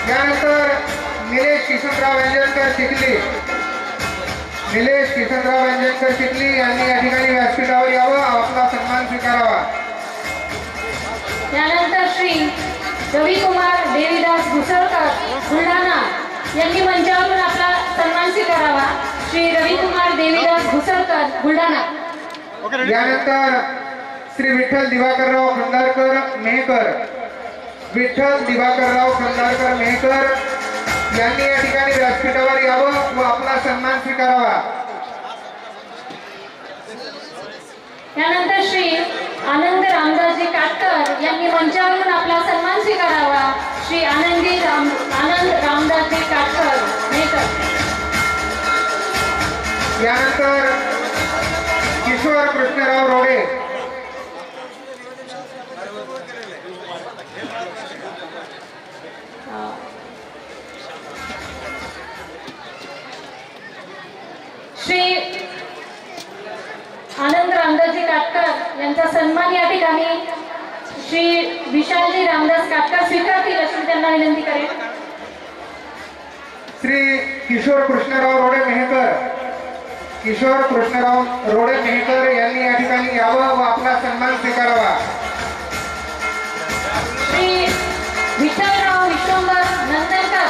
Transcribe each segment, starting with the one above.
यानंतर निलेश किशनराव अंजनकर चिखली, निलेश किशनराव अंजनकर चिखली यांनी या ठिकाणी व्यासपीठावर यावं, आपला सन्मान स्वीकारावा. त्यानंतर श्री रविकुमार देवीदास घुसळकर बुलढाणा यांनी मंचावरून आपला सन्मान स्वीकारावा. श्री रविकुमार देवीदास घुसळकर बुलढाणा. यानंतर श्री विठ्ठल दिवाकरराव खंडारकर मेहकर, विठ्ठल दिवाकरराव खंडारकर मेहकर यांनी या ठिकाणी व्यासपीठावर यावं व आपला सन्मान स्वीकारावा. त्यानंतर श्री आनंद रामदासजी काटकर यांनी मंचावरून आपला सन्मान स्वीकारावा. श्री आनंद रामदासजी काटकर मेहकर. यानंतर किशोर कृष्णराव रोडे, श्री आनंद रामदासजी काटकर यांचा सन्मान या ठिकाणी श्री विशालजी रामदास काटकर स्वीकारतील अशी त्यांना विनंती करेल. श्री किशोर कृष्णराव रोडे मेहकर, किशोर कृष्णराव रोडे मेहकर यांनी या ठिकाणी यावं व आपला सन्मान स्वीकारावा. श्री विठ्ठलराव विश्वंभर नंदनकर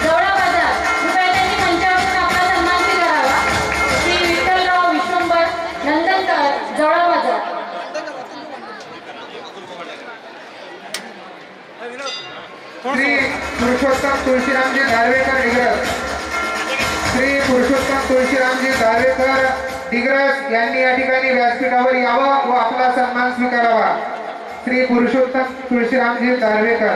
जवळा बाजार कृपया त्यांनी मंचावरून आपला सन्मान स्वीकारावा. श्री विठ्ठलराव विश्वंभर नंदनकर जवळा बाजार. श्री पुरुषोत्तम तुळशीरामजी दारवेकर डिग्रस, श्री पुरुषोत्तम तुळशीरामजी दारवेकर डिग्रस यांनी या ठिकाणी व्यासपीठावर यावं व आपला सन्मान स्वीकारावा. श्री पुरुषोत्तम तुळशीरामजी दारवेकर.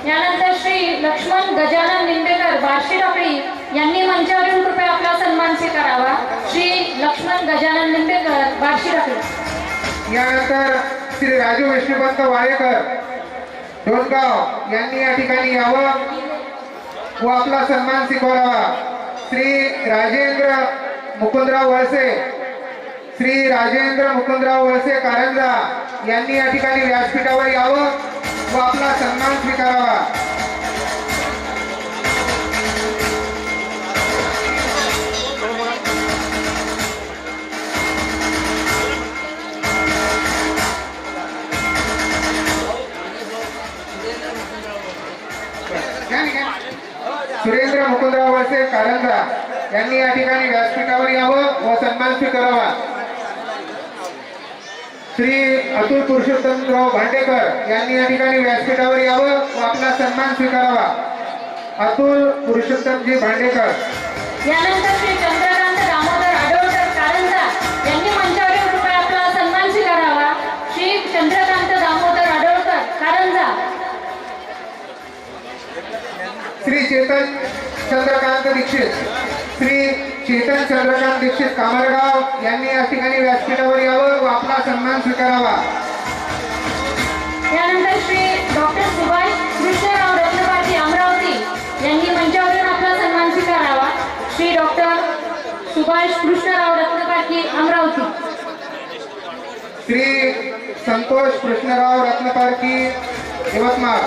यानंतर श्री लक्ष्मण गजानन निंबेकर बार्शी टाकळी यांनी मंचावरून कृपया आपला सन्मान स्वीकारावा. श्री लक्ष्मण गजानन निंबेकर बार्शी टाकळी. यानंतर श्री राजू विष्णुपंत वाळेकर डोनगाव यांनी या ठिकाणी यावं व आपला सन्मान स्वीकारावा. श्री राजेंद्र मुकुंदराव वळसे, श्री राजेंद्र मुकुंदराव वळसे कारंजा यांनी या ठिकाणी व्यासपीठावर यावं व आपला सन्मान स्वीकारावा. सुरेंद्र मुकुंदराव वळसे कारंजा यांनी या ठिकाणी व्यासपीठावर यावं व सन्मान स्वीकारावा. श्री अतुल पुरुषोत्तमराव भांडेकर यांनी या ठिकाणी व्यासपीठावर यावं व आपला सन्मान स्वीकारावा. अतुल पुरुषोत्तमजी भांडेकर. यानंतर श्री चंद्रकांत दामोदर आडवकर कारंजा यांनी मंचावर कृपया आपला सन्मान स्वीकारावा. श्री चंद्रकांत दामोदर आडवकर कारंजा. श्री चेतन चंद्रकांत दीक्षित, श्री चेतन चंद्रकांत दीक्षित कामरगाव यांनी या ठिकाणी व्यासपीठावर यावं व आपला सन्मान स्वीकारावा. त्यानंतर श्री डॉक्टर सुभाष कृष्णराव रत्नपारखी अमरावती यांनी मंचावरून आपला सन्मान स्वीकारावा. श्री डॉक्टर सुभाष कृष्णराव रत्नपारखी अमरावती. श्री संतोष कृष्णराव रत्नपारखी यवतमाळ,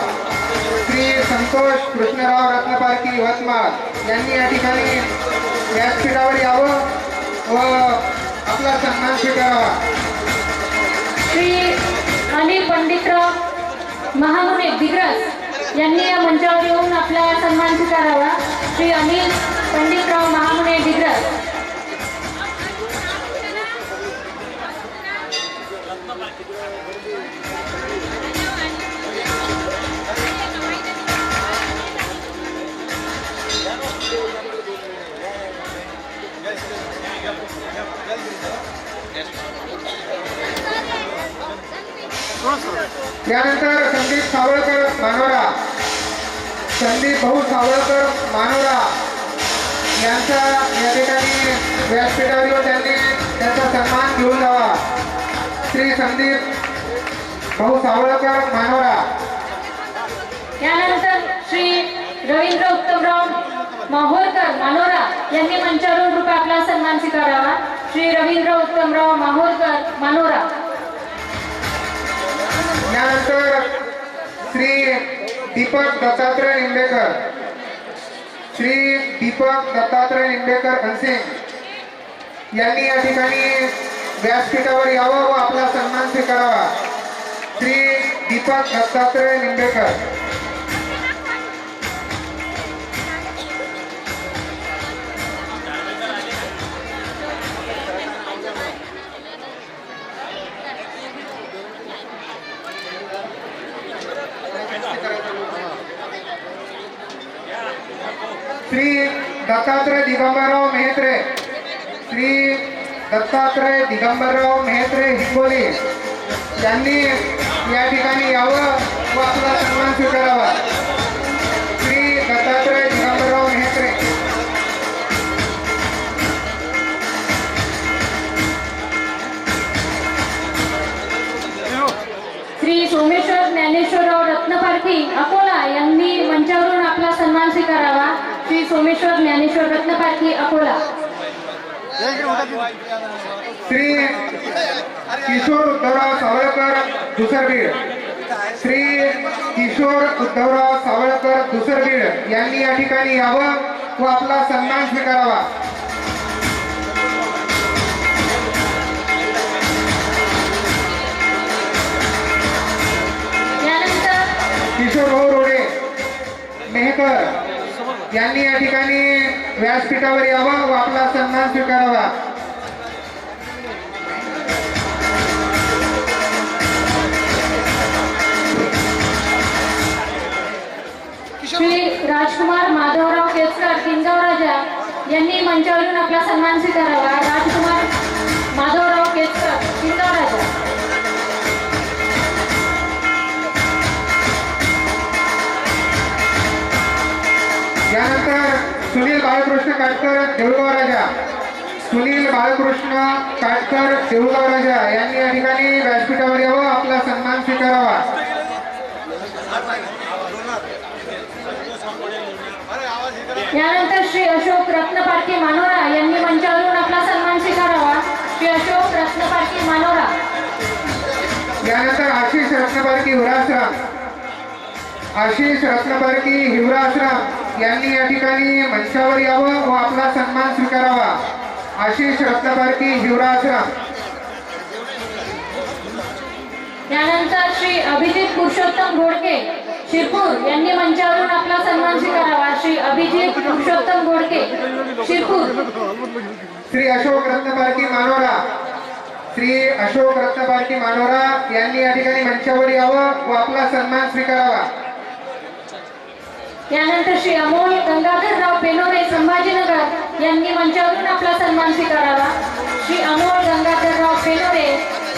श्री संतोष कृष्णराव रत्नपारखी यवतमाळ यांनी या ठिकाणी व्यासपीठावर यावं व आपला सन्मान स्वीकारावा. श्री अनिल पंडितराव महामुने दिग्रस यांनी या मंचावर येऊन आपला सन्मान स्वीकारावा. श्री अनिल पंडितराव महामुने दिग्रस. त्यानंतर संदीप सावळकर मानोरा, संदीप भाऊ सावळकर मानोरा यांचा या ठिकाणी व्यासपीठावर येऊन त्यांनी त्यांचा सन्मान घेऊन जावा. श्री संदीप भाऊ सावळकर मानोरा. यानंतर श्री रवींद्र उत्तमराव माहोरकर मानोरा यांनी मंचावरून कृपया आपला सन्मान स्वीकारावा. श्री रवींद्र उत्तमराव माहोरकर मानोरा. यानंतर श्री दीपक दत्तात्रय निंबेकर, श्री दीपक दत्तात्रय निंबेकर अनसिंग यांनी या ठिकाणी व्यासपीठावर यावं व आपला सन्मान स्वीकारावा. श्री दीपक दत्तात्रय निंबेकर. श्री दत्तात्रय दिगंबरराव मेहत्रे, श्री दत्तात्रय दिगंबरराव मेहत्रे हिंगोली यांनी या ठिकाणी यावं व आपला सन्मान स्वीकारावा. श्री दत्तात्रय दिगंबरराव मेहत्रे. श्री सोमेश्वर ज्ञानेश्वरराव रत्नपारखी अकोला यांनी मंचावरून आपला सन्मान स्वीकारावा. श्री सोमेश्वर ज्ञानेश्वर रत्नपारखी अकोला. श्री किशोर उद्धवराव सावळकर दुसरबीड, श्री किशोर उद्धवराव सावळकर दुसरबीड यांनी या ठिकाणी यावं व आपला सन्मान स्वीकारावा. किशोर भाऊ रोडे मेहकर यांनी या ठिकाणी व्यासपीठावर यावं व आपला सन्मान स्वीकारावा. श्री राजकुमार माधवराव केसकर किंगाव राजा यांनी मंचावरून आपला सन्मान स्वीकारावा. राजकुमार माधवराव केसकर किंगाव राजा. यानंतर सुनील बाळकृष्ण काटकर देऊळगाव राजा, सुनील बाळकृष्ण काटकर देऊळगाव राजा यांनी या ठिकाणी व्यासपीठावर यावं आपला सन्मान स्वीकारावा. यानंतर श्री अशोक रत्नपारखी मानोरा यांनी मंचावरून आपला सन्मान स्वीकारावा. श्री अशोक रत्नपारखी मानोरा. यानंतर आशिष रत्नपारखी हिवराश्रम, आशिष रत्नपारखी हिवराश्रम यांनी या ठिकाणी मंचावर यावं व आपला सन्मान स्वीकारावा. आशिष रत्नपारखी हिवराश्रम. यानंतर श्री अभिजित पुरुषोत्तम घोडके शिरपूर यांनी मंचावरून आपला सन्मान स्वीकारावा. श्री अभिजित पुरुषोत्तम घोडके शिरपूर. श्री अशोक रत्नपारखी मानोरा, श्री अशोक रत्नपारखी मानोरा यांनी या ठिकाणी मंचावर यावं व आपला सन्मान स्वीकारावा. यानंतर श्री अमोल गंगाधरराव पेनोरे संभाजीनगर यांनी मंचावरून आपला सन्मान स्वीकारावा. श्री अमोल गंगाधरराव पेनोरे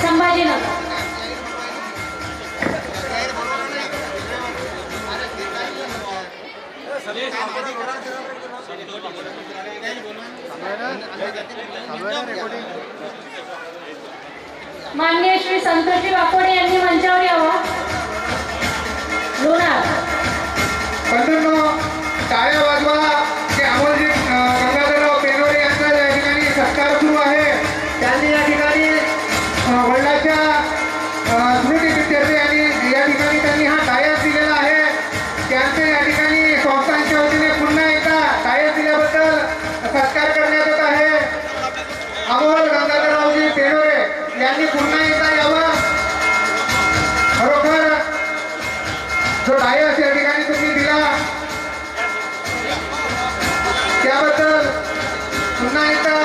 संभाजीनगर. माननीय श्री संतोषी वाकोडे यांनी मंचावर यावं. लोणार. बंधूंनो, टाळ्या वाजवा. ते अमोलजी गंगाधरराव पेनोरे यांचा या ठिकाणी सत्कार सुरू आहे. त्यांनी या ठिकाणी वडिलांच्या स्मृतीप्रित्यर्थे आणि या ठिकाणी त्यांनी हा डायस दिलेला आहे. त्यांचे या ठिकाणी संस्थांच्या वतीने पुन्हा एकदा डायस दिल्याबद्दल सत्कार करण्यात येत आहे. अमोल गंगाधररावजी पेनोरे यांनी पुन्हा एकदा यावं. खरोखर जो डायस या ठिकाणी तुम्ही दिला त्याबद्दल पुन्हा एकदा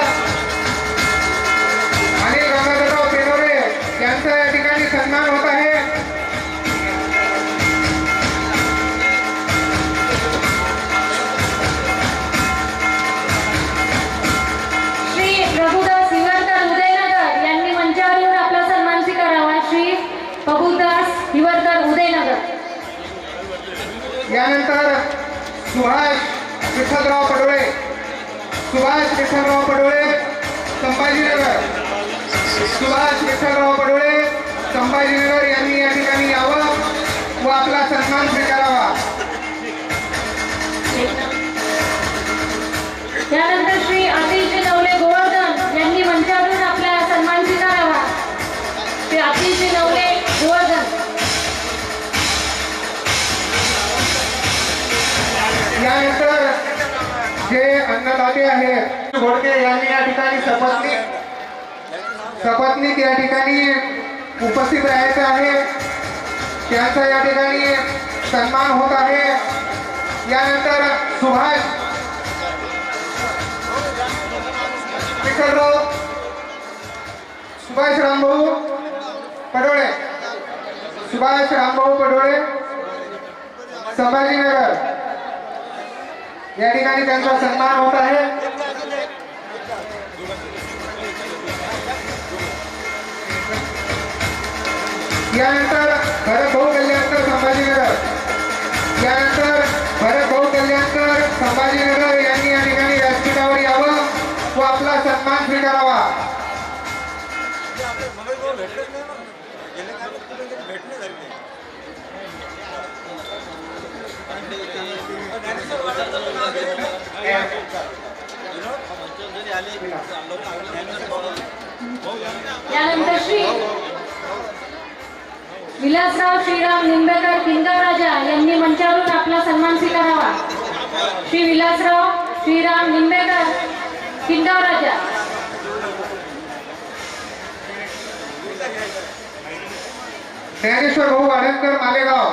आणि गंगाधरराव पेनोरे यांचा या ठिकाणी सन्मान होत आहे. श्री प्रभुदास हिवरकर उदयनगर यांनी मंचावर येऊन आपला सन्मान स्वीकारावा. श्री प्रभुदास हिवरकर उदयनगर. यानंतर सुभाष विठ्ठलराव पडोळे, सुभाष विठ्ठलराव पडोळे संभाजीनगर, सुभाष विठ्ठलराव पडोळे संभाजीनगर यांनी या ठिकाणी यावं व आपला सन्मान स्वीकारावा. यानंतर श्री अतिशय नवले गोवर्धन यांनी मंचावरून आपला सन्मान स्वीकारावा. श्री अतिशय नवले गोवर्धन. यानंतर जे अन्नदाते आहेत घोडके यांनी या ठिकाणी सपत्नीक या ठिकाणी उपस्थित राहायचं आहे, त्यांचा या ठिकाणी सन्मान होत आहे। यानंतर सुभाष रामभाऊ पडोळे, सुभाष रामभाऊ पडोळे, संभाजीनगर या ठिकाणी त्यांचा सन्मान होत आहे। यानंतर भरतभाऊ कल्याणकर संभाजीनगर, यानंतर भरतभाऊ कल्याणकर संभाजीनगर यांनी या ठिकाणी व्यासपीठावर यावं व आपला सन्मान स्वीकारावा। यानंतर श्री विलासराव श्रीराम निंबेकर किनगाव राजा यांनी मंचावरून आपला सन्मान स्वीकारावा। श्री विलासराव श्रीराम निंबेकर किनगाव राजा। ज्ञानेश्वर भाऊ वाडणकर मालेगाव,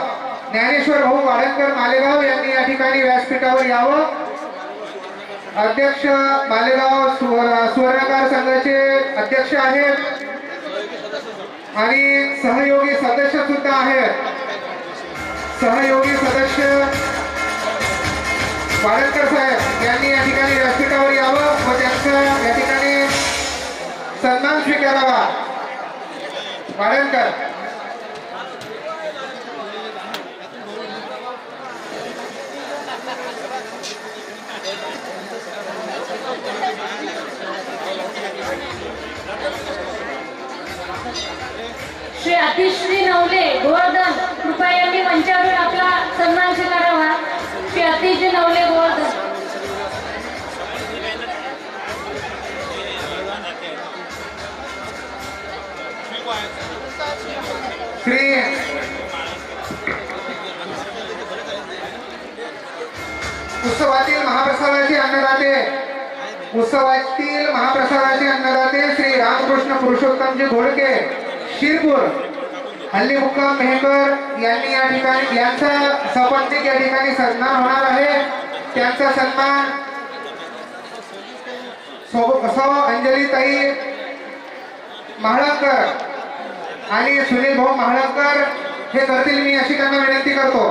ज्ञानेश्वर भाऊ वाडणकर मालेगाव यांनी या ठिकाणी व्यासपीठावर यावं। अध्यक्ष मालेगाव सुवर्णकार संघाचे अध्यक्ष आहेत आणि सहयोगी सदस्य सुद्धा आहेत। सहयोगी सदस्य वाडणकर साहेब यांनी या ठिकाणी व्यासपीठावर यावं व त्यांचा या ठिकाणी सन्मान स्वीकारावा। वाडणकर श्री अतिश्री नवले गोवर्धन कृपया यांनी मंचावरून आपला सन्मान स्वीकारावा। श्री अतिश्री नवले गोवर्धन। श्री उत्सवातील महाप्रसादाचे अन्नदाते श्री रामकृष्ण पुरुषोत्तमजी घोडके शिरपूर हल्ली मुक्काम मेहकर यांनी या ठिकाणी यांचा सपत्नीक या ठिकाणी सन्मान होणार आहे। त्यांचा सन्मान सौ अंजलीताई महाळंकर आणि सुनील भाऊ महाळंकर हे करतील, मी अशी त्यांना विनंती करतो।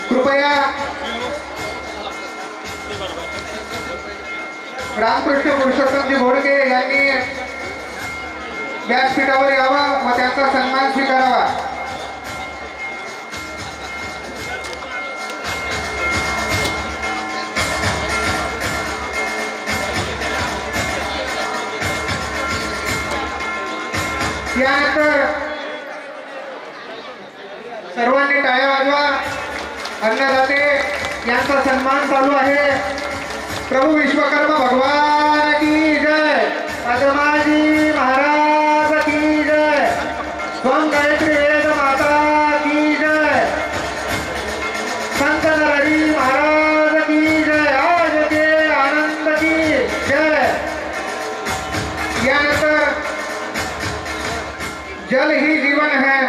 कृपया रामकृष्ण पुरुषोत्तमजी घोडके यांनी व्यासपीठावर यावं व त्यांचा सन्मान स्वीकारावा। यानंतर सर्वांनी टाळ्या वाजवा। अन्नदाते यांचा सन्मान चालू आहे। प्रभू विश्वकर्मा भगवान की जय, पद्माजी महाराज की जय, स्वयं गायत्री वेद माता की जय, संत नरहरी महाराज की जय, आज के आनंद की जय। यानंतर जल ही जीवन है,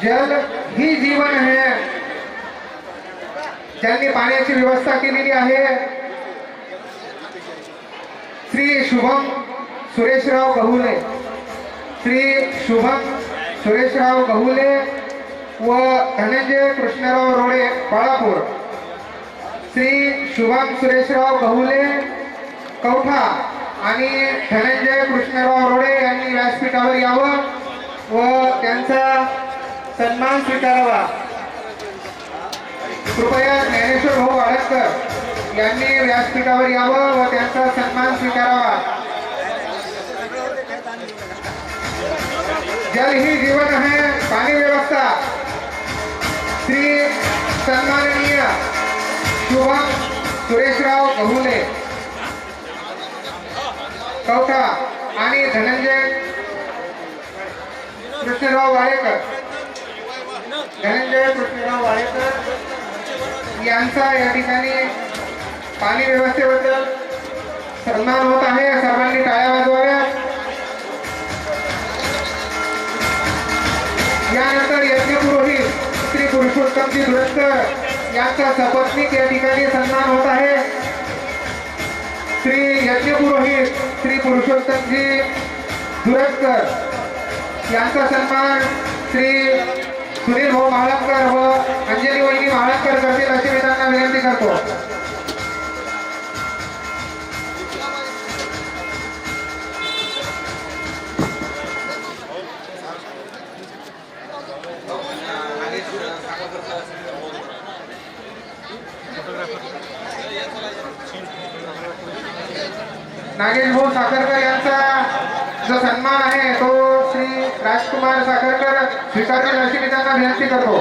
जल ही जीवन है, ज्यांनी पाण्याची व्यवस्था केलेली आहे श्री शुभम सुरेशराव गहुले, श्री शुभम सुरेशराव गहुले व धनंजय कृष्णराव रोडे बाळापूर। श्री शुभम सुरेशराव गहुले कवठा आणि धनंजय कृष्णराव रोडे यांनी व्यासपीठावर यावं व त्यांचा सन्मान स्वीकारावा। कृपया ज्ञानेश्वर भाऊ वाडणकर यांनी व्यासपीठावर यावं व त्यांचा सन्मान स्वीकारावा। जल ही जीवन है, पाणी व्यवस्था श्री सन्माननीय शुभम सुरेशराव गहुले कवठा आणि धनंजय कृष्णराव वाडेकर धनंजय पृथ्वीराव वाळेकर यांचा या ठिकाणी पाणी व्यवस्थेबद्दल सन्मान होत आहे. सर्वांनी टाळ्या वाजवाव्या. यानंतर यज्ञपुरोहित श्री पुरुषोत्तमजी धुरंकर यांचा सपत्नीक या ठिकाणी सन्मान होत आहे. श्री यज्ञपुरोहित श्री पुरुषोत्तमजी धुरंकर यांचा सन्मान श्री सुनील भाऊ महाळंकर व अंजली वहिनी महाळंकर करतील अशी मी त्यांना विनंती करतो. नागेश भाऊ साखरकर यांचा जो सन्मान आहे तो श्री राजकुमार साखरकर स्वीकारतील अशी मी त्यांना विनंती करतो.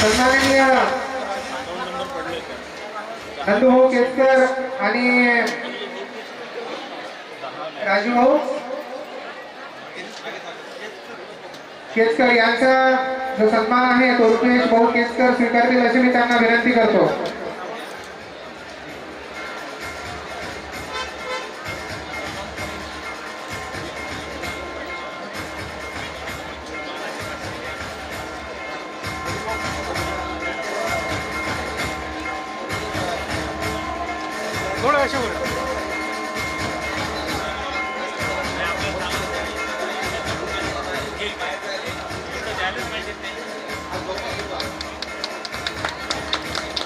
सन्माननीय नंदूभाऊ केतकर आणि राजूभाऊ केतकर यांचा जो सन्मान आहे तो रुपेश भाऊ केतकर स्वीकारतील अशी मी त्यांना विनंती करतो.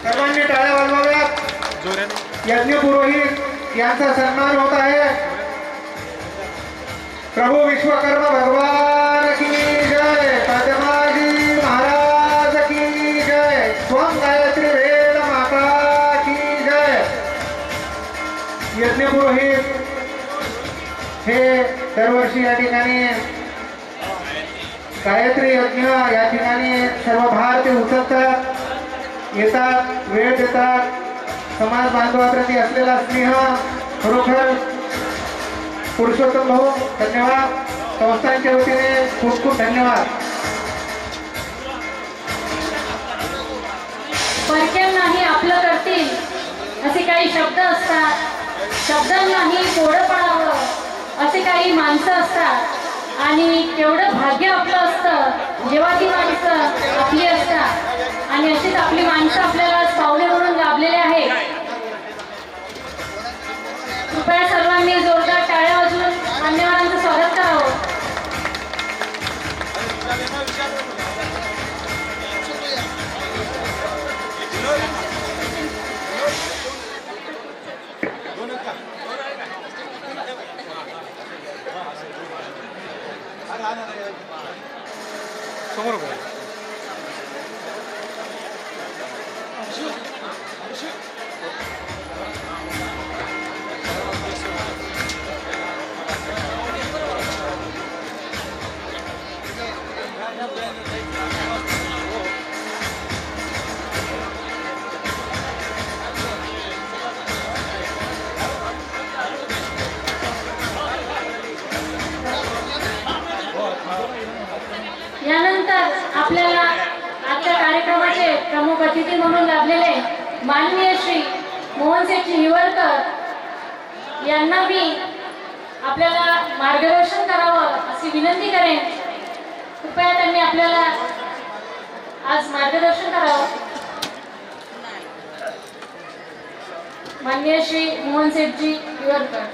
सर्वांनी टाळ्या वाजवाव्यात. यज्ञपुरोहित यांचा सन्मान होत आहे. प्रभू विश्वकर्मा भगवान की जय. पद्माजी महाराज की जय. स्वयं गायत्री वेद माता की जय. यज्ञपुरोहित हे दरवर्षी या ठिकाणी गायत्री यज्ञ या ठिकाणी सर्व भार ते उचलतात, येतात, वेळ देतात. समाज बांधवाप्रती असलेला स्नेह खरोखर पुरुषोत्तम भाऊ धन्यवाद. संस्थांच्या वतीने खूप खूप धन्यवाद. परक्यांनाही आपलं करतील असे काही शब्द असतात. शब्दांनाही कोडं पडावं असे काही माणसं असतात आणि केवढं भाग्य आपलं असतं जेव्हा ती माणसं आपली असतात. आणि अशीच आपली माणसं आपल्याला पावले म्हणून लाभलेले आहेत. कृपया सर्वांनी जोरदार टाळ्या वाजवून मान्यवरांचं स्वागत करावं. समोर यानंतर आपल्याला आजच्या कार्यक्रमाचे प्रमुख अतिथी म्हणून लाभलेले माननीय श्री मोहनसेठ हिवरकर यांना मी आपल्याला मार्गदर्शन करावं अशी विनंती करेन. कृपया त्यांनी आपल्याला आज मार्गदर्शन करावं. माननीय श्री मोहनसेठजी हिवरकर.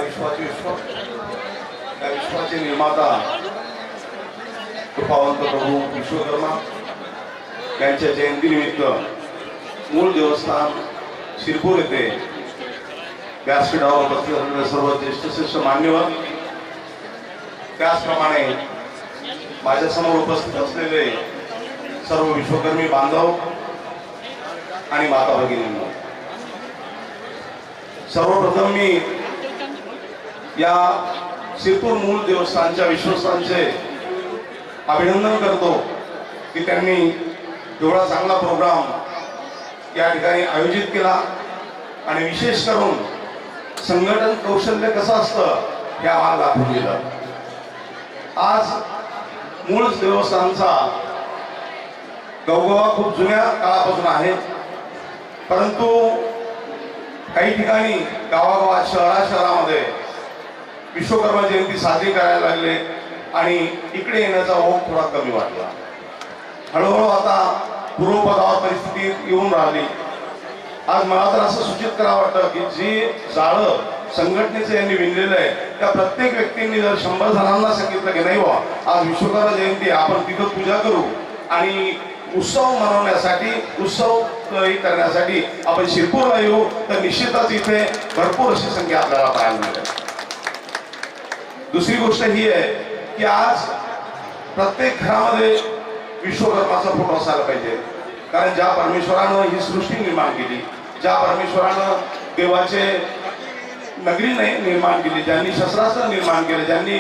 विश्वाचे विश्व, या विश्वाचे निर्माता कृपावंत प्रभू विश्वकर्मा यांच्या जयंतीनिमित्त मूळ देवस्थान शिरपूर येथे व्यासपीठावर उपस्थित असलेले सर्व ज्येष्ठ श्रेष्ठ मान्यवर, त्याचप्रमाणे माझ्यासमोर उपस्थित असलेले सर्व विश्वकर्मी बांधव आणि माता भगिनींनो, सर्वप्रथम मी या शिरपूर मूळ देवस्थानच्या विश्वस्तांचे अभिनंदन करतो की त्यांनी एवढा चांगला प्रोग्राम या ठिकाणी आयोजित केला आणि विशेष करून संघटन कौशल्य कसं असतं हे आम्हाला दाखवून दिलं. आज मूळ देवस्थानचा गवगवा खूप जुन्या काळापासून आहे, परंतु काही ठिकाणी गावागावात शहरामध्ये विश्वकर्मा जयंती साजरी करायला लागले आणि इकडे येण्याचा ओघ थोडा कमी वाटला. हळूहळू आता पूर्वपदावर परिस्थिती येऊन राहिली. आज मला तर असं सूचित करावं वाटतं की जे जाळं संघटनेचं यांनी विणलेलं आहे त्या प्रत्येक व्यक्तींनी जर 100 जणांना सांगितलं की नाही बा आज विश्वकर्मा जयंती आपण तिथं पूजा करू आणि उत्सव मनवण्यासाठी उत्सव करण्यासाठी आपण शिरपूरला येऊ, तर निश्चितच इथे भरपूर अशी संख्या आपल्याला पाहायला मिळेल. दुसरी गोष्ट ही आहे की आज प्रत्येक घरामध्ये विश्वकर्माचा फोटो असायला पाहिजे, कारण ज्या परमेश्वरानं ही सृष्टी निर्माण केली, ज्या परमेश्वरानं देवाचे नगरी निर्माण केली, ज्यांनी शस्त्रास्त्र निर्माण केले, ज्यांनी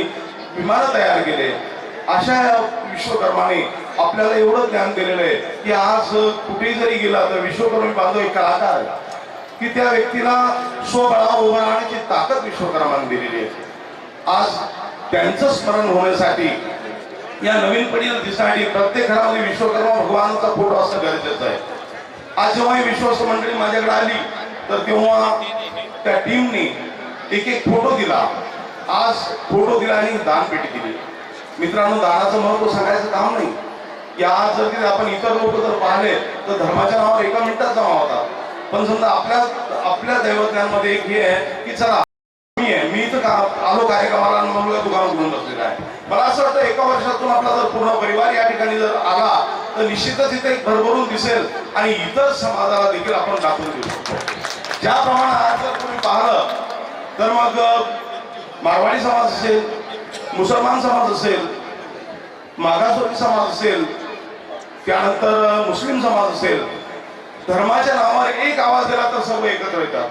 विमानं तयार केले, अशा विश्वकर्माने आपल्याला एवढं ज्ञान दिलेलं आहे की आज कुठेही जरी गेला तर विश्वकर्मी बांधव एक कलाकार आहे की त्या व्यक्तीला स्वबळावर उभं राहण्याची ताकद विश्वकर्माने दिलेली आहे. आज त्यांचं स्मरण होण्यासाठी या नवीन पिढीला दिसण्यासाठी प्रत्येक घरामध्ये विश्वकर्मा भगवानाचा फोटो असणं गरजेचं आहे. आज जेव्हा ही विश्वस्त मंडळी माझ्याकडे आली तर तेव्हा त्या टीमने एक एक फोटो दिला. आज फोटो दिला आणि दानपेटी दिली. मित्रांनो, दानाचं महत्व सांगायचं काम नाही की आज जर तिथे आपण इतर लोक जर पाहिले तर धर्माच्या नावावर एका मिनिटात जमा होतात, पण समजा आपल्या दैवज्ञांमध्ये एक हे आहे की चला मी इथं आलो कार्यक्रमाला म्हणून दुकान उघडून बसलेला आहे. मला असं वाटतं एका वर्षातून आपला जर पूर्ण परिवार या ठिकाणी जर आला तर निश्चितच इथे एक भरभरून दिसेल आणि इतर समाजाला देखील आपण दाखवून देऊ शकतो. ज्याप्रमाणे आज जर तुम्ही पाहिलं तर मग मारवाडी समाज असेल, मुसलमान समाज असेल, मागासवर्गीय समाज असेल, त्यानंतर मुस्लिम समाज असेल, धर्माच्या नावावर एक आवाज दिला तर सर्व एकत्र येतात.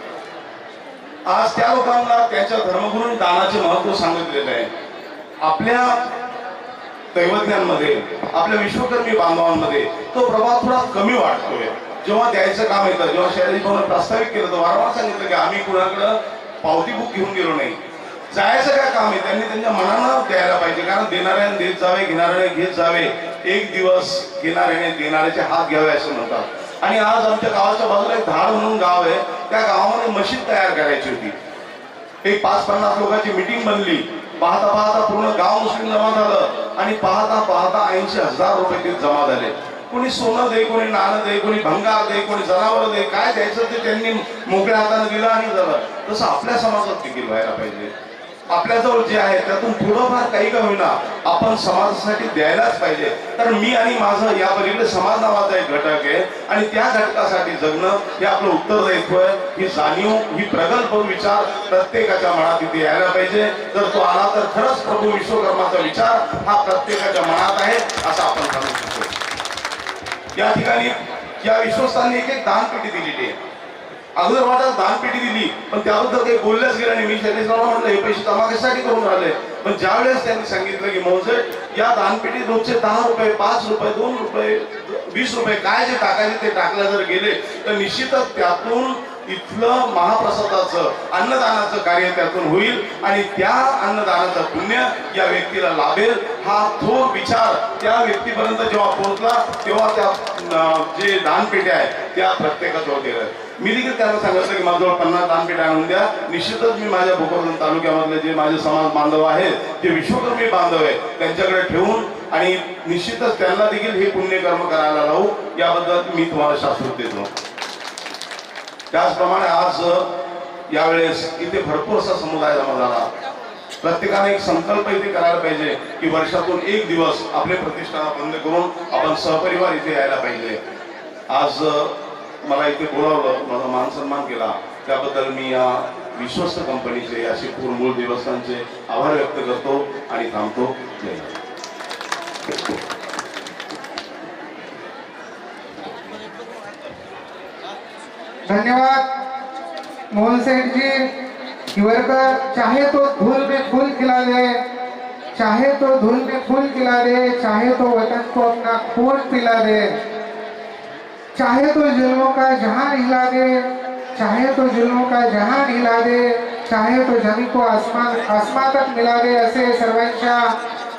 आज त्या लोकांना त्यांच्या धर्मगुरूंनी दानाचे महत्व सांगितलेलं आहे. आपल्या दैवज्ञांमध्ये, आपल्या विश्वकर्मी बांधवांमध्ये तो प्रभाव थोडा कमी वाटतोय. जेव्हा द्यायचं काम येतं, जेव्हा शहरी भवनात प्रस्तावित केलं तर वारंवार सांगितलं की आम्ही कुणाकडं पावती बुक घेऊन गेलो नाही. जायचं काय काम आहे त्यांनी त्यांच्या मनानं द्यायला पाहिजे, कारण देणाऱ्याने देत जावे, घेणाऱ्याने घेत जावे. एक दिवस घेणाऱ्याने देणाऱ्याचे हात घ्यावे असं म्हणतात. आणि आज आमच्या गावाच्या बाजूला एक धाड म्हणून गाव आहे, त्या गावामध्ये मशीद तयार करायची होती. एक 5-50 लोकांची मीटिंग बनली. पाहता पाहता पूर्ण गाव मुस्लिम जमा झालं आणि पाहता पाहता 80,000 रुपये ते जमा झाले. कोणी सोनं दे, कोणी नाणं दे, कोणी भंगार दे, कोणी जनावर दे, काय द्यायचं ते त्यांनी मोकळ्या हाताने दिलं आणि झालं. तसं आपल्या समाजात देखील व्हायला पाहिजे. आपल्याजवळ जे आहे त्यातून थोडंफार काही का होईना आपण समाजासाठी द्यायलाच पाहिजे. कारण मी आणि माझं या पलीकडे समाज नावाचा एक घटक आहे आणि त्या घटकासाठी जगणं हे आपलं उत्तरदायित्व आहे. ही जाणीव, ही प्रगल्भ विचार प्रत्येकाच्या मनात इथे यायला पाहिजे. जर तो आला तर खरंच प्रभू विश्वकर्माचा विचार हा प्रत्येकाच्या मनात आहे असं आपण सांगू शकतो. या ठिकाणी या विश्वस्तांनी एक दानपेटी दिलेली आहे. अगोदर वाटत दानपेटी दिली पण त्याबद्दल काही बोलल्याच गेलं नाही. मी शैलेशराव म्हटलं हे पैसे जमा कशासाठी करून राहिले, पण ज्यावेळेस त्यांनी सांगितलं की मौजे या दानपेटीत रोजचे 10 रुपये, 5 रुपये, 2 रुपये, 20 रुपये काय जे टाकायचे ते टाकल्या जर गेले तर निश्चितच त्यातून इथलं महाप्रसादाचं अन्नदानाचं कार्य त्यातून होईल आणि त्या अन्नदानाचं पुण्य या व्यक्तीला लाभेल. हा थोर विचार त्या व्यक्तीपर्यंत जेव्हा पोहोचला तेव्हा त्या जे दानपेट्या आहेत त्या प्रत्येकाजवळ गेल्या. मी देखील त्यांना सांगितलं की माझ्याजवळ 50 दानपेट्या आणून द्या. निश्चितच मी माझ्या भोकरदन तालुक्यामधले जे माझे समाज बांधव आहेत, जे विश्वकर्मी बांधव आहेत त्यांच्याकडे ठेवून आणि निश्चितच त्यांना देखील हे पुण्यकर्म करायला लावू याबद्दल मी तुम्हाला शाश्वत देतो. त्याचप्रमाणे आज यावेळेस इथे भरपूर असा समुदाय जमा झाला. प्रत्येकाने एक संकल्प इथे करायला पाहिजे की वर्षातून एक दिवस आपले प्रतिष्ठान बंद करून आपण सहपरिवार इथे यायला पाहिजे. आज मला इथे बोलावलं, माझा मान सन्मान केला, त्याबद्दल मी या विश्वस्त कंपनीचे या शिरपूर मूळ देवस्थानचे आभार व्यक्त करतो आणि थांबतो. जय हिंद. धन्यवाद मोहन सेठ जी हिवरकर. चाहे तो धूल में फूल खिला दे, चाहे तो धूल में फूल खिला दे, चाहे तो वतन को अपना खून पिला दे, चाहे तो जुल्मों का जहान हिला दे, चाहे तो जुल्मों का जहान हिला दे, चाहे तो जमी को आसमान तक मिला दे. असे सर्वांच्या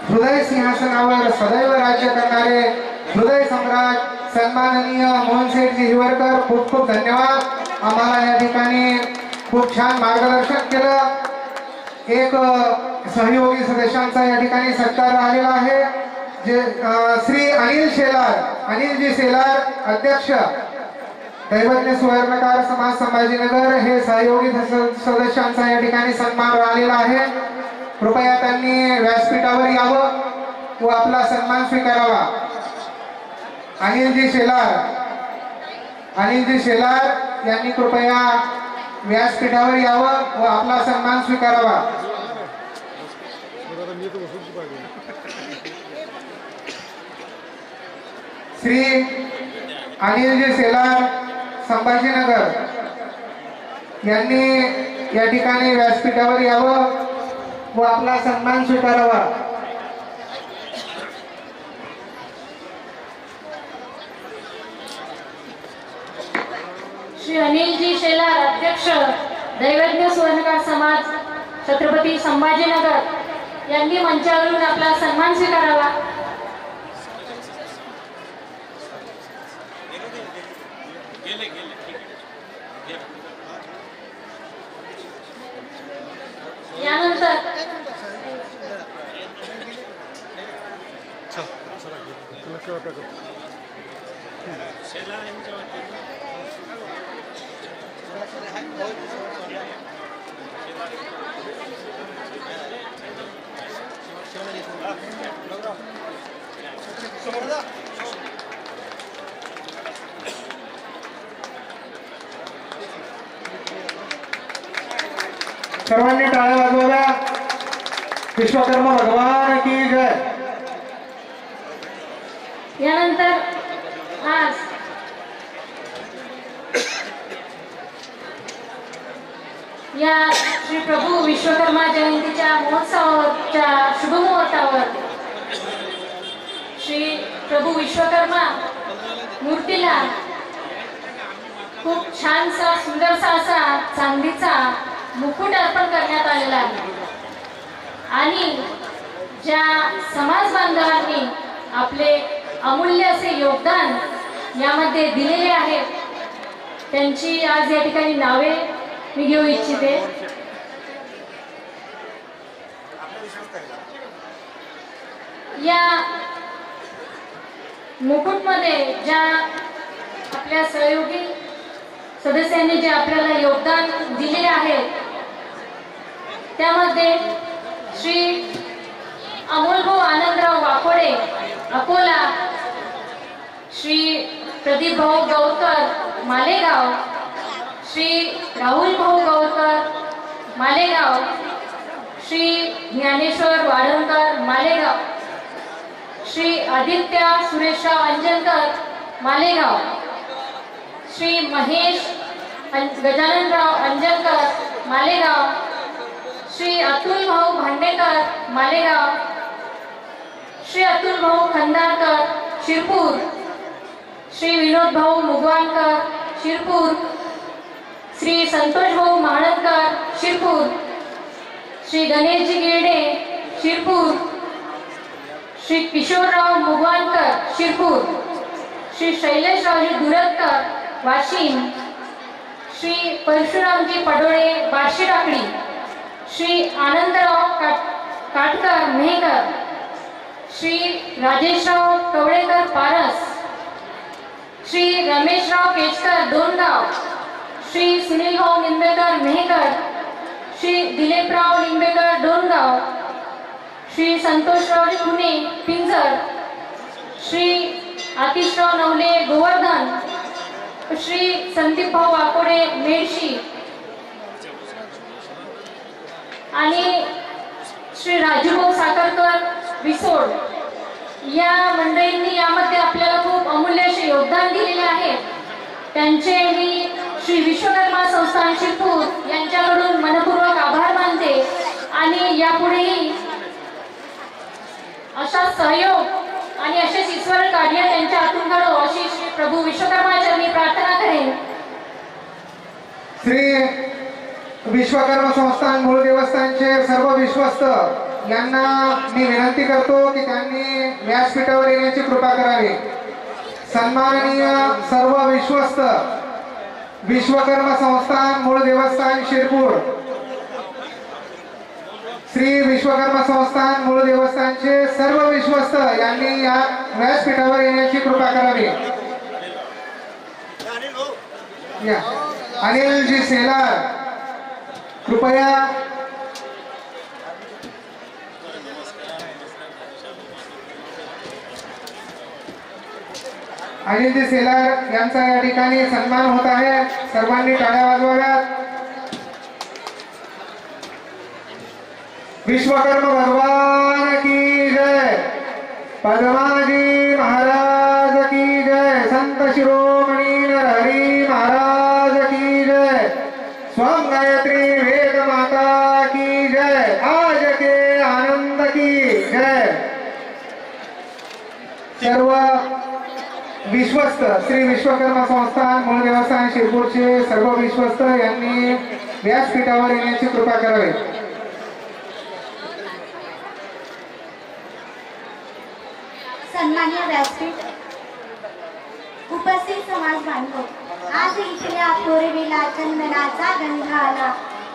हृदय सिंहासनावर सदैव राज्य करणारे हृदय सम्राट सन्माननीय मोहन सेठजी हिवरकर, खूप खूप धन्यवाद. आम्हाला या ठिकाणी खूप छान मार्गदर्शन केलं. एक सहयोगी सदस्यांचा या ठिकाणी सत्कार राहिलेला आहे, जे श्री अनिल शेलार, अनिलजी शेलार अध्यक्ष दैवज्ञ सुवर्णकार समाज संभाजीनगर, हे सहयोगी सदस्यांचा या ठिकाणी सन्मान राहिलेला आहे. कृपया त्यांनी व्यासपीठावर यावं व आपला सन्मान स्वीकारावा. अनिलजी शेलार यांनी कृपया व्यासपीठावर यावं व आपला सन्मान स्वीकारावा. श्री अनिलजी शेलार संभाजीनगर यांनी या ठिकाणी व्यासपीठावर यावं व आपला सन्मान स्वीकारावा. श्री अनिलजी शेलार अध्यक्ष दैवज्ञ सुवर्णकार समाज छत्रपती संभाजीनगर यांनी मंचावरून आपला सन्मान स्वीकारावा. यानंतर सर्वांनी टाळ्या वाजवाव्या. विश्वकर्मा भगवान की जय. यानंतर आज या श्री प्रभू विश्वकर्मा जयंतीच्या महोत्सवाच्या शुभमुहूर्तावर श्री प्रभू विश्वकर्मा मूर्तीला खूप छानसा सुंदरसा असा चांदीचा मुकुट अर्पण करण्यात आलेला आहे. आणि ज्या समाज बांधवांनी आपले अमूल्य असे योगदान यामध्ये दिलेले आहे, त्यांची आज या ठिकाणी नावे मी घेऊ इच्छिते. या मुकुटमध्ये ज्या आपल्या सहयोगी सदस्यांनी जे आपल्याला योगदान दिलेले आहे, त्यामध्ये श्री अमोलभाऊ आनंदराव वाकोडे अकोला, श्री प्रदीप भाऊ गौरकर मालेगाव, श्री राहुल भाऊ गौरकर मालेगाव, श्री ज्ञानेश्वर वाढवणकर मालेगाव, श्री आदित्य सुरेशराव अंजनकर मालेगाव, श्री महेश गजाननराव अंजनकर मालेगाव, श्री अतुल भाऊ भांडेकर मालेगाव, श्री अतुल भाऊ खंदारकर शिरपूर, श्री विनोद भाऊ मुगवानकर शिरपूर, श्री संतोष भाऊ महाळकर शिरपूर, श्री गणेशजी गिरडे शिरपूर, श्री किशोरराव मुगवानकर शिरपूर, श्री शैलेशरावजी दुरतकर वाशिम, श्री परशुरामजी पडोळे बार्शी टाकळी, श्री आनंदराव काटकर मेहकर, श्री राजेशराव कवळेकर पारस, श्री रमेशराव केचकर दोनगाव, श्री सुनीलभाऊ निंबेकर मेहकर, श्री दिलीपराव निंबेकर डोणगाव, श्री संतोषराव खुने पिंजर, श्री आतिशराव नवले गोवर्धन, श्री संदीपभाऊ वाकोडे मेडशी आणि श्री राजूभाऊ साखरकर विसोड या मंडळींनी यामध्ये आपल्याला खूप अमूल्य असे योगदान दिलेले आहे. त्यांचे मी श्री विश्वकर्मा संस्थान शिरपूर यांच्याकडून मनपूर्वक आभार मानते आणि यापुढेही अशा सहयोग आणि असेच ईश्वर कार्य त्यांच्या हातून घडो अशी श्री प्रभू विश्वकर्मा चरणी प्रार्थना करेन. श्री विश्वकर्मा संस्थान मूळ देवस्थानचे सर्व विश्वस्त यांना मी विनंती करतो की त्यांनी व्यासपीठावर येण्याची कृपा करावी. सन्माननीय सर्व विश्वस्त विश्वकर्मा संस्थान मूळ देवस्थान शिरपूर, श्री विश्वकर्मा संस्थान मूळ देवस्थानचे सर्व विश्वस्त यांनी या व्यासपीठावर येण्याची कृपा करावी. या अनिलजी सेलार कृपया अनिलजी सेलार यांचा या ठिकाणी सन्मान होत आहे. सर्वांनी टाळ्या वाजवाव्यात. विश्वकर्मा भगवान की जय. पद्माजी महाराज की जय. संत शिरोमणी नरहरी महाराज की जय. स्वयं गायत्री वेद माता की जय. आज के आनंद की जय. सर्व विश्वस्त श्री विश्वकर्मा संस्थान मूळ देवस्थान शिरपूरचे सर्व विश्वस्त यांनी व्यासपीठावर येण्याची कृपा करावी. सन्मान्य व्यासपीठ उपस्थित समाज बांधव, आज इथल्या कोरवेला चंदनाचा गंध आला,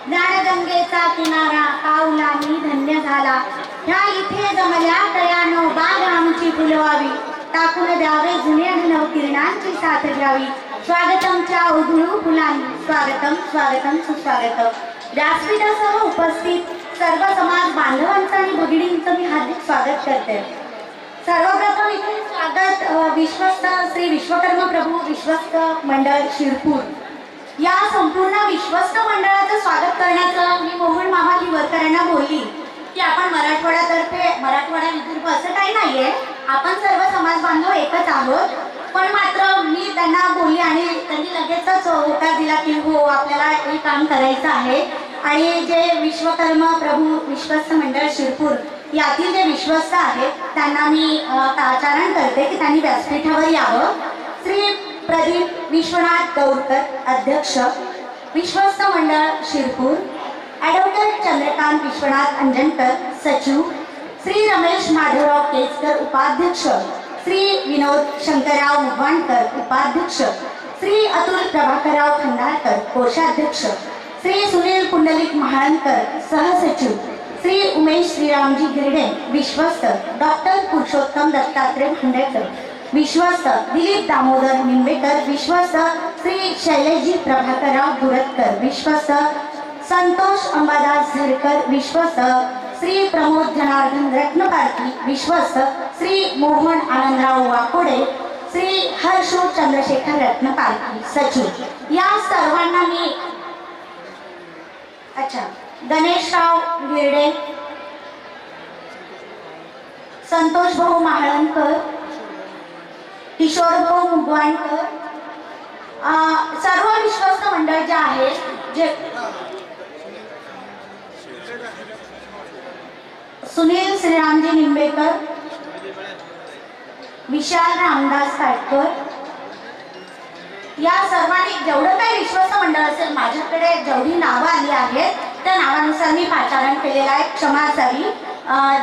ज्ञानगंगेचा किनारा पाऊला मी धन्य झाला. ह्या इथे जमल्या दयानो बाग आमची फुलवावी, टाकून द्यावे जुने नवकिरणांची साथ घ्यावी. स्वागतमच्या उधळू फुलांनी स्वागतम स्वागतम सुस्वागतम. व्यासपीठासह उपस्थित सर्व समाज बांधवांचं आणि भगिनींचं मी हार्दिक स्वागत करते. सर्वप्रथम इथे स्वागत विश्वस्त श्री विश्वकर्मा प्रभू विश्वस्त मंडळ शिरपूर या संपूर्ण विश्वस्त मंडळाचं स्वागत करण्याचं मी मोहन मामा हिवरकरांना बोलली की आपण मराठवाड्यातर्फे मराठवाडा विदर्भ असं काही नाहीये, आपण सर्व समाज बांधव एकच आहोत. पण मात्र मी त्यांना बोलली आणि त्यांनी लगेचच होकार दिला की हो आपल्याला हे काम करायचं आहे. आणि जे विश्वकर्मा प्रभू विश्वस्त मंडळ शिरपूर यातील जे विश्वस्त आहेत त्यांना मी आचरण करते की त्यांनी व्यासपीठावर यावं. श्री प्रदीप विश्वनाथ गौरकर अध्यक्ष विश्वस्त मंडळ शिरपूर, ॲडव्होकेट चंद्रकांत विश्वनाथ अंजनकर सचिव, श्री रमेश माधवराव केसकर उपाध्यक्ष, श्री विनोद शंकरराव मुगवाणकर उपाध्यक्ष, श्री अतुल प्रभाकरराव खंडाळकर कोषाध्यक्ष, श्री सुनील पुंडलिक महाळंकर सहसचिव, श्री उमेश श्रीरामजी गिरडे विश्वस्त, डॉक्टर पुरुषोत्तम दत्तात्रय भांडेकर विश्वस्त, दिलीप दामोदर निंबेकर विश्वस्त, श्री शैलेशजी प्रभाकरराव दुरतकर विश्वस्त, संतोष अंबादास झरकर विश्वस्त, श्री प्रमोद जनार्दन रत्नपारखी विश्वस्त, श्री मोहन आनंदराव वाकोडे, श्री हर्षो चंद्रशेखर रत्नपारखी सचिव. या सर्वांना मी गणेशराव गिरडे, संतोष भाऊ महाळंकर, किशोर भाऊ मुगवाणकर, सर्व विश्वस्त मंडळ जे आहेत जे सुनील श्रीरामजी निंबेकर, विशाल रामदास काटकर, या सर्वांनी जेवढं काही विश्वस्त मंडळ असेल माझ्याकडे जेवढी नावं आली आहेत त्या नावानुसार मी पाचारण केलेलं आहे, क्षमा असावी.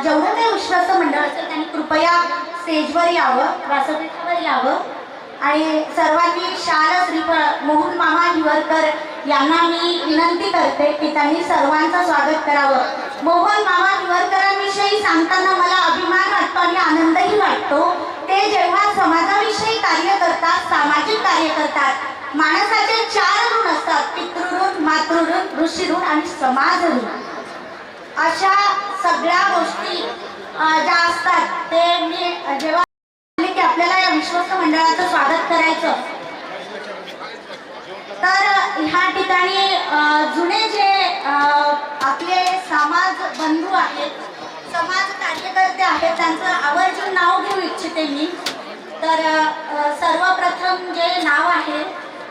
जेवढं काही विश्वस्त मंडळ असेल त्यांनी कृपया स्टेजवर यावं, व्यासपीठावर यावं. आणि सर्वांनी शाल श्री मोहन मामा हिवरकर यांना मी विनंती करते की त्यांनी सर्वांचं स्वागत करावं. मोहन मामा हिवरकरांविषयी सांगताना मला अभिमान वाटतो आणि आनंदही वाटतो. ते हे जेव्हा समाजाविषयी कार्य करतात, सामाजिक कार्य करतात, माणसाचे 4 ऋण असतात: पितृऋण, मातृऋण, ऋषीऋण आणि समाज ऋण. अशा सगळ्या गोष्टी ज्या असतात ते मी जेव्हा की आपल्याला या विश्वस्त मंडळाचं स्वागत करायचं, तर ह्या ठिकाणी जुने जे आपले समाज बंधू आहेत, समाज कार्यकर्ते आहेत, त्यांचं आवर्जून नाव घेऊ इच्छिते मी. तर सर्वप्रथम जे नाव आहे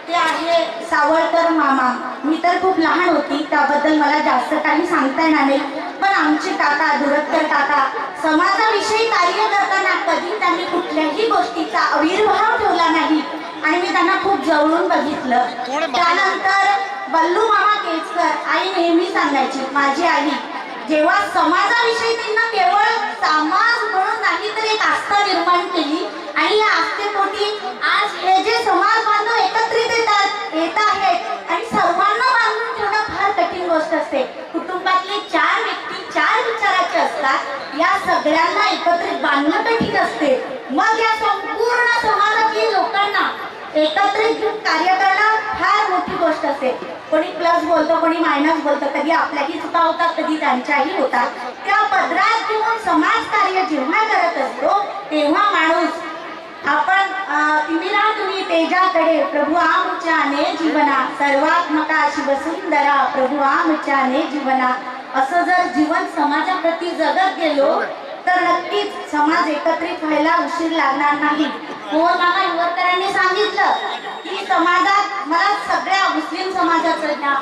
ते आहे सावळकर मामा. मी तर खूप लहान होती, त्याबद्दल मला जास्त काही सांगता येणार नाही, पण आमचे काका, दुरत्तर काका, समाजाविषयी कार्य करताना कधी त्यांनी कुठल्याही गोष्टीचा अविर्भाव ठेवला नाही आणि मी त्यांना खूप जवळून बघितलं. त्यानंतर बल्लू मामा केसकर, आई नेहमी सांगायची, माझी आई, जेव्हा समाजाविषयी त्यांना केवळ समाज म्हणून नाही तर एक आस्था निर्माण केली आणि या आस्थेपोटी आज हे जे समाज बांधव एकत्रित येत आहेत आणि सर्वांना बांधून ठेवणं फार कठीण गोष्ट असते. कुटुंबातले 4 व्यक्ती 4 विचाराचे असतात, या सगळ्यांना एकत्रित बांधणं कठीण असते. मग या संपूर्ण समाजातील लोकांना एकत्रित घेऊन कार्य करणं फार मोठी गोष्ट असते. कोणी प्लस बोलतो, कोणी मायनस बोलतो, कधी आपल्याही चुका होतात, कधी त्यांच्याही होतात. त्या पदरात घेऊन समाज कार्य जेव्हा करत असतो तेव्हा माणूस आपण तुम्ही तेजाकडे प्रभू आमच्याने जीवना, सर्वात्मका शिवसुंदरा प्रभू आमच्याने जीवना, असं जर जीवन समाजाप्रती जगत गेलो तर नक्कीच समाज एकत्रित व्हायला उशीर लागणार नाही. मोहन मामा युवकरांनी सांगितलं की समाजात मला सगळ्या मुस्लिम समाजाचं ना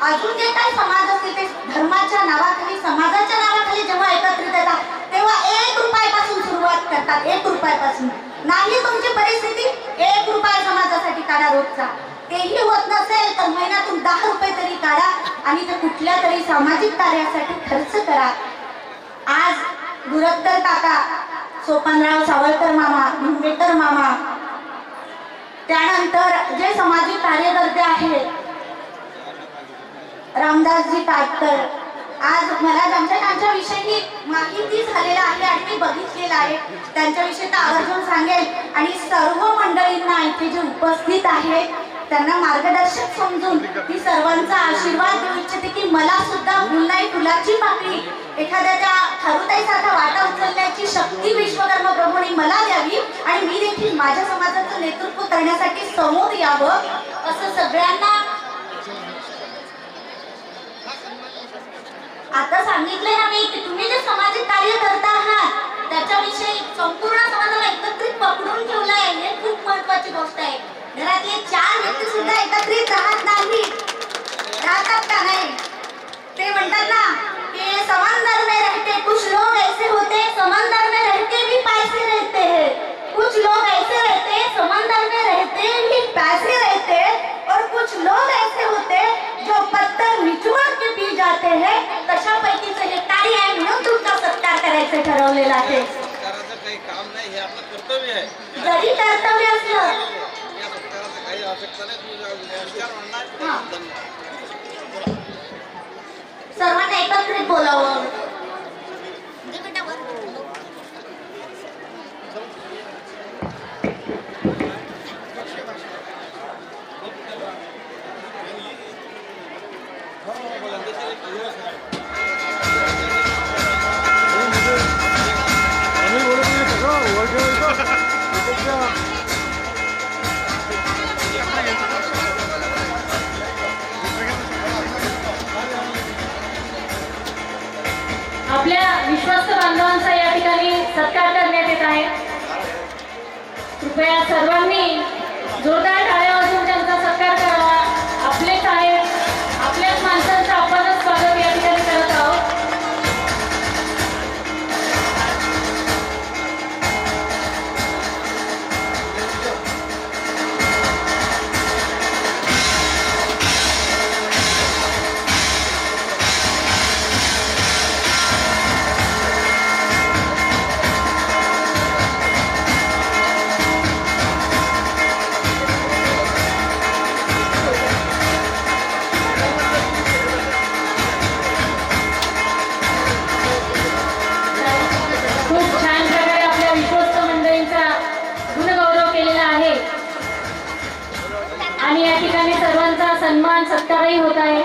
अजून जे काही समाज असतील ते धर्माच्या नावाखाली, समाजाच्या नावाखाली जेव्हा एकत्रित येतात तेव्हा 1 रुपयापासून सुरुवात करतात. 1 रुपयापासून नाही. तुमची परिस्थिती 1 रुपया समाजासाठी काढा रोजचा. तेही होत नसेल तर महिन्यातून 10 रुपये तरी काढा आणि ते कुठल्या तरी सामाजिक कार्यासाठी खर्च करा. आज दुरत्तर काका, सोपानराव सावळकर मामा, निंबेकर मामा, त्यानंतर जे सामाजिक कार्यकर्ते आहेत, रामदासजी काटकर, आज मला त्यांच्याविषयी माहिती झालेलं आहे आणि मी बघितलेलं आहे. त्यांच्याविषयी तर आवर्जून सांगेल आणि सर्व मंडळींना इथे जे उपस्थित आहेत त्यांना मार्गदर्शक समजून मी सर्वांचा आशीर्वाद देऊ इच्छिते की मला सुद्धा पुन्हा फुलाची पाकळी एखाद्या त्या थारुताईसारखा वाटा उचलण्याची शक्ती विश्वकर्मा प्रभूंनी मला द्यावी आणि मी देखील माझ्या समाजाचं नेतृत्व करण्यासाठी समोर यावं, असं सगळ्यांना आता सांगितलंय ना मी की तुम्ही जे सामाजिक कार्य करता आहात त्याच्याविषयी संपूर्ण समाजाला एकत्रित पकडून ठेवलंय, हे खूप महत्वाची गोष्ट आहे. घरातले 4 व्यक्ती सुद्धा एकत्रित राहत नाही, राहतात का नाही? ते म्हणतात ना की समंदर में रहते कुछ लोग ऐसे होते, समंदर में रहते भी पैसे रहते हैं. कुछ लोग ऐसे रहते समंदर में रहते भी पैसे रहते और कुछ लोग ऐसे होते जो पत्थर निचोड़ के पी जाते हैं. तशा पैकीचं हे कार्य आहे म्हणून तुमचा सत्कार करायचं ठरवलेलं आहे. काही काम नाही, हे आपलं कर्तव्य आहे. जरी कर्तव्य असलं या सत्काराचं काही आवश्यकता नाही. तुम्ही विचार म्हणणार सर्वांना एकत्रित बोलावं. आपल्या विश्वस्त बांधवांचा या ठिकाणी सत्कार करण्यात येत आहे. कृपया सर्वांनी जोरदार टाळ्या वाजवून त्यांचा सत्कार करावा. आपलेच आहेत, आपल्याच माणसांचं आपणच स्वागत या ठिकाणी करत आहोत. सन्मान सत्कारही होत आहे.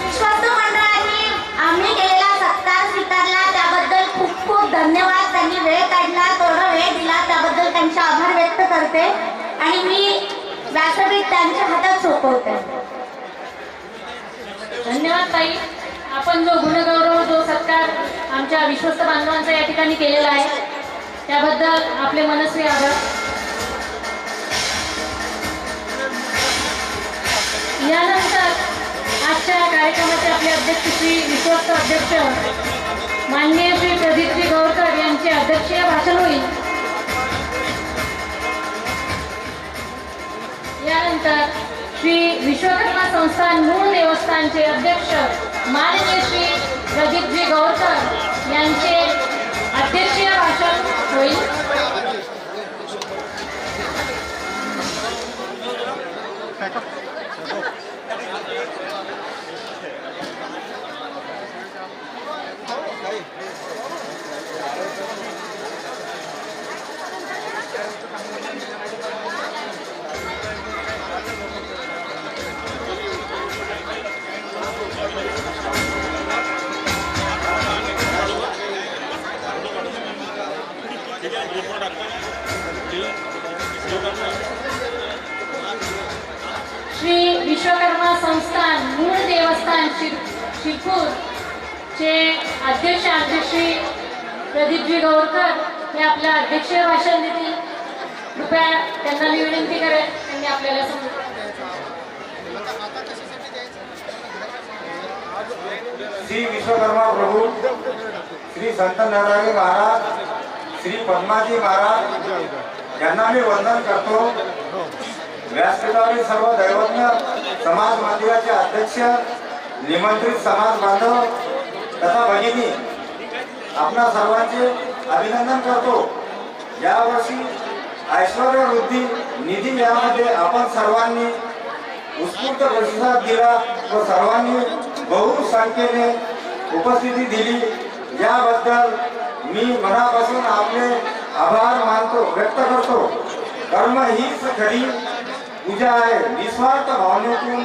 विश्वस्त मंडळाने आम्ही केलेला सत्कार स्वीकारला त्याबद्दल खूप खूप धन्यवाद. त्यांनी वेळ काढला, थोडा वेळ दिला त्याबद्दल त्यांचे आभार व्यक्त करते आणि मी व्यासपीठ त्यांच्या हातात सोपवते. धन्यवाद ताई. आपण जो गुणगौरव जो सत्कार आमच्या विश्वस्त बांधवांचा या ठिकाणी केलेला आहे त्याबद्दल आपले मनस्वी आभार. यानंतर आजच्या कार्यक्रमाचे आपले अध्यक्ष श्री विश्वस्त अध्यक्ष माननीय श्री प्रदीपजी गौरकर यांचे अध्यक्षीय भाषण होईल. यानंतर श्री विश्वकर्मा संस्थान मूळ देवस्थानचे अध्यक्ष माननीय श्री प्रदीपजी गौरकर यांचे अध्यक्षीय भाषण होईल. श्री विश्वकर्मा संस्थान मूळ देवस्थान शिरपूर चे अध्यक्ष आमचे श्री प्रदीपजी गौरकर हे आपल्या अध्यक्षीय भाषण देतील. कृपया त्यांना मी विनंती करेन त्यांनी आपल्याला सांगितलं. श्री विश्वकर्मा प्रभू, श्री संत नरहरी महाराज, श्री पद्माजी महाराज यांना मी वंदन करतो. व्यासपीठावरील सर्व दैवज्ञ, समाज मंदिराचे अध्यक्ष, निमंत्रित समाज बांधव तथा भगिनी, आपणा सर्वांचे अभिनंदन करतो. यावर्षी ऐश्वर्य वृद्धी निधी यामध्ये आपण सर्वांनी उत्स्फूर्त प्रतिसाद दिला व सर्वांनी बहुसंख्येने उपस्थिती दिली. याबद्दल मी मनापासून आपले आभार मानतो, व्यक्त करतो. कर्म हीच खरी पूजा आहे. निस्वार्थ भावनेतून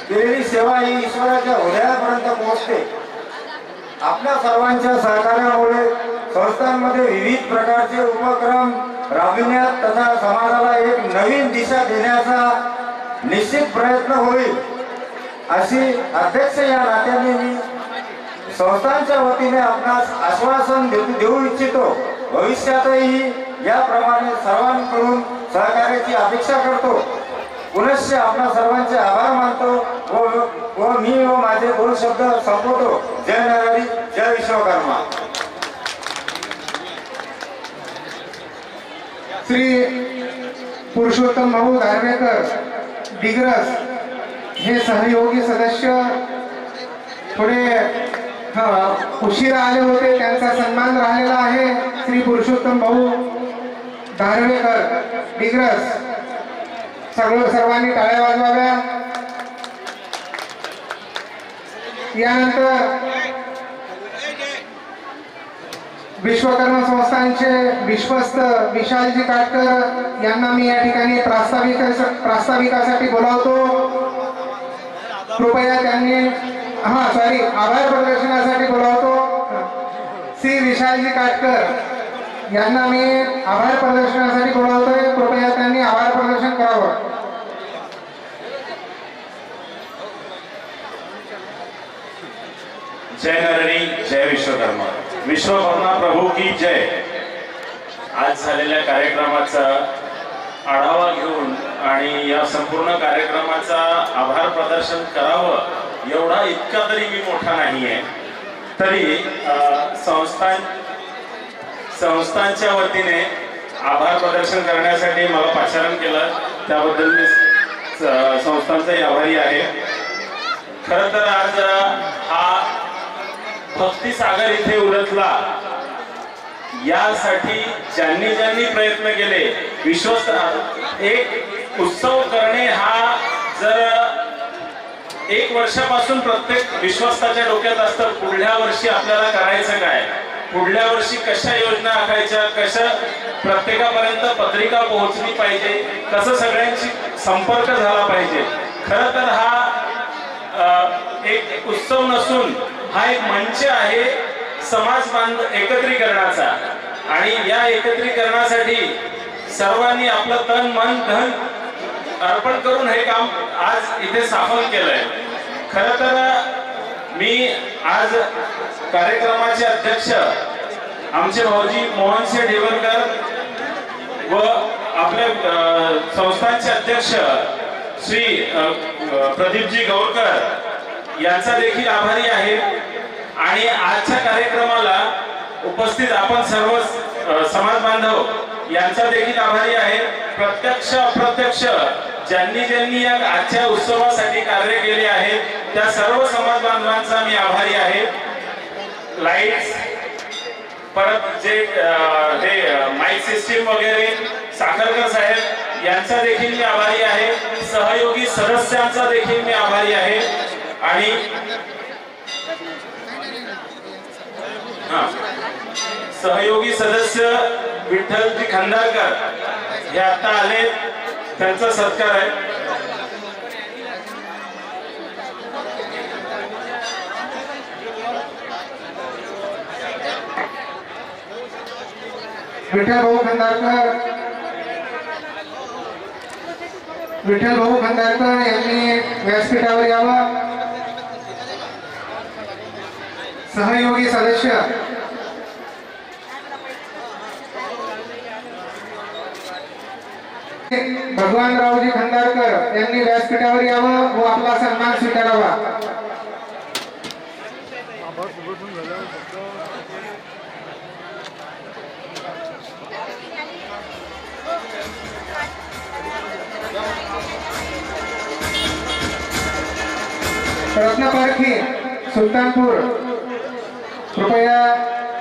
केलेली सेवा ही ईश्वराच्या हृदयापर्यंत पोहोचते. आपल्या सर्वांच्या सहकार्यामुळे संस्थांमध्ये विविध प्रकारचे उपक्रम राबविण्यात तथा समाजाला एक नवीन दिशा देण्याचा निश्चित प्रयत्न होईल अशी अध्यक्ष या नात्याने मी संस्थांच्या वतीने आपणास आश्वासन देऊ इच्छितो. भविष्यातही याप्रमाणे सर्वांकडून सहकार्याची अपेक्षा करतो. पुनश्च आपणा सर्वांचे आभार मानतो व मी व माझे 2 शब्द संपवतो. जय नरहरी, जय विश्वकर्मा. श्री पुरुषोत्तम भाऊ धार्वेकर दिग्रस हे सहयोगी सदस्य थोडे उशिरा आले होते, त्यांचा सन्मान राहिलेला आहे. श्री पुरुषोत्तम भाऊ धार्वेकर दिग्रस, सर्वांनी टाळ्या वाजवाव्या. यानंतर विश्वकर्मा संस्थानचे विश्वस्त विशालजी काटकर यांना मी या ठिकाणी प्रास्ताविकासाठी बोलावतो. कृपया त्यांनी आभार प्रदर्शनासाठी बोलावतो. श्री विशालजी काटकर यांना मी आभार प्रदर्शनासाठी बोलावतोय. कृपया त्यांनी आभार प्रदर्शन करावं. जय नरहरी, जय विश्वकर्मा. विश्वकर्मा प्रभू की जय. आज झालेल्या कार्यक्रमाचा आढावा घेऊन आणि या संपूर्ण कार्यक्रमाचा आभार प्रदर्शन करावं एवढा इतका तरी मी मोठा नाहीये. तरी संस्थांच्या वतीने आभार प्रदर्शन करण्यासाठी मला पाचारण केलं, त्याबद्दल मी संस्थांचाही आभारी आहे. खरं तर आज हा भक्तिसागर इथे उलटला, यासाठी ज्यांनी ज्यांनी प्रयत्न केले, एक उत्सव करणे हा जर 1 वर्षापासून प्रत्येक विश्वस्ताच्या डोक्यात असतं, पुढल्या वर्षी आपल्याला करायचं काय, पुढल्या वर्षी कशा योजना आखायच्या, कशा प्रत्येकापर्यंत पत्रिका पोहोचली पाहिजे, कसं सगळ्यांशी संपर्क झाला पाहिजे. खरं तर हा एक उत्सव नसून हा एक मंच आहे समाज एकत्रीकरणाचा, आणि या एकत्रीकरणासाठी सर्वांनी आपलं तन मन धन अर्पण करून हे काम आज इथे सफल केलंय. खरं तर मी आज कार्यक्रमाचे अध्यक्ष आमचे भाऊजी मोहनसिंह ढेवलकर व आपल्या संस्थांचे अध्यक्ष श्री प्रदीपजी गौरकर यांचा देखील आभारी आहे. आणि आजच्या कार्यक्रमाला उपस्थित आपण सर्व समाज बांधव यांचा देखील आभारी आहे. प्रत्यक्ष अप्रत्यक्ष ज्यांनी ज्यांनी या आजच्या उत्सवासाठी कार्य केले आहे त्या सर्व समाज बांधवांचा मी आभारी आहे. लाईट्स, परत जे हे माईक सिस्टीम वगैरे साखरकर साहेब यांचा देखील मी आभारी आहे. सहयोगी सदस्यांचा देखील मी आभारी आहे. आणि सहयोगी सदस्य विठ्ठलजी खंदारकर हे आता आले, त्यांचा सत्कार आहे. विठ्ठल भाऊ खंदारकर यांनी व्यासपीठावर यावं. सहयोगी सदस्य भगवानरावजी खंदारकर यांनी व्यासपीठावर यावं व आपला सन्मान स्वीकारावा. रत्नपारखी सुलतानपूर कृपया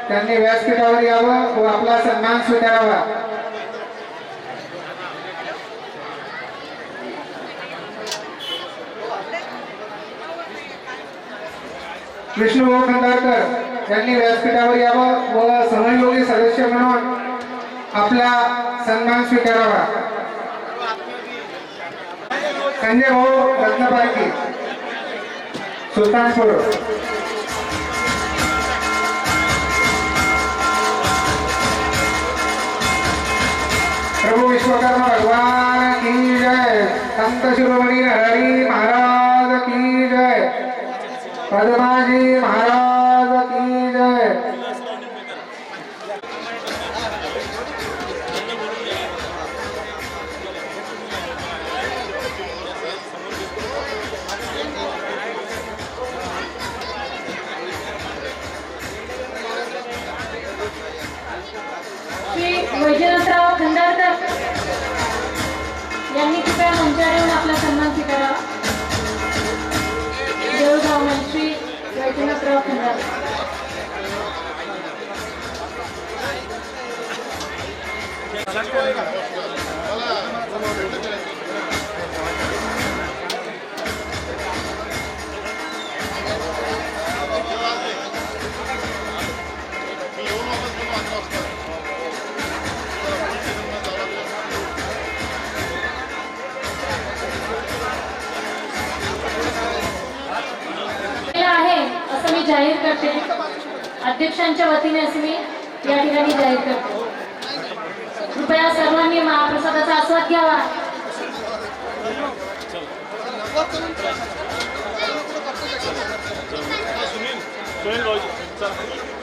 त्यांनी व्यासपीठावर यावं व आपला सन्मान स्वीकारावा. विष्णुभाऊ खंदारकर यांनी व्यासपीठावर यावं व सहयोगी सदस्य म्हणून आपला सन्मान स्वीकारावा. संजय भाऊ रत्नपारखी सुलतानपूर. प्रभु विश्वकर्मा भगवान की जय. संत शिरोमणी हरी महाराज की जय. पद्माजी महाराज की जय. श्री वैजनाथराव खंदारकर यांनी कृपया मंचावर येऊन आपला सन्मान स्वीकारावा. देवगाव श्री वैजनाथराव खंदारकर. आहे असं मी जाहीर करते. अध्यक्षांच्या वतीने असे मी या ठिकाणी जाहीर करते. कृपया सर्वांनी महाप्रसादाचा आस्वाद घ्यावा. सुनील भाऊजी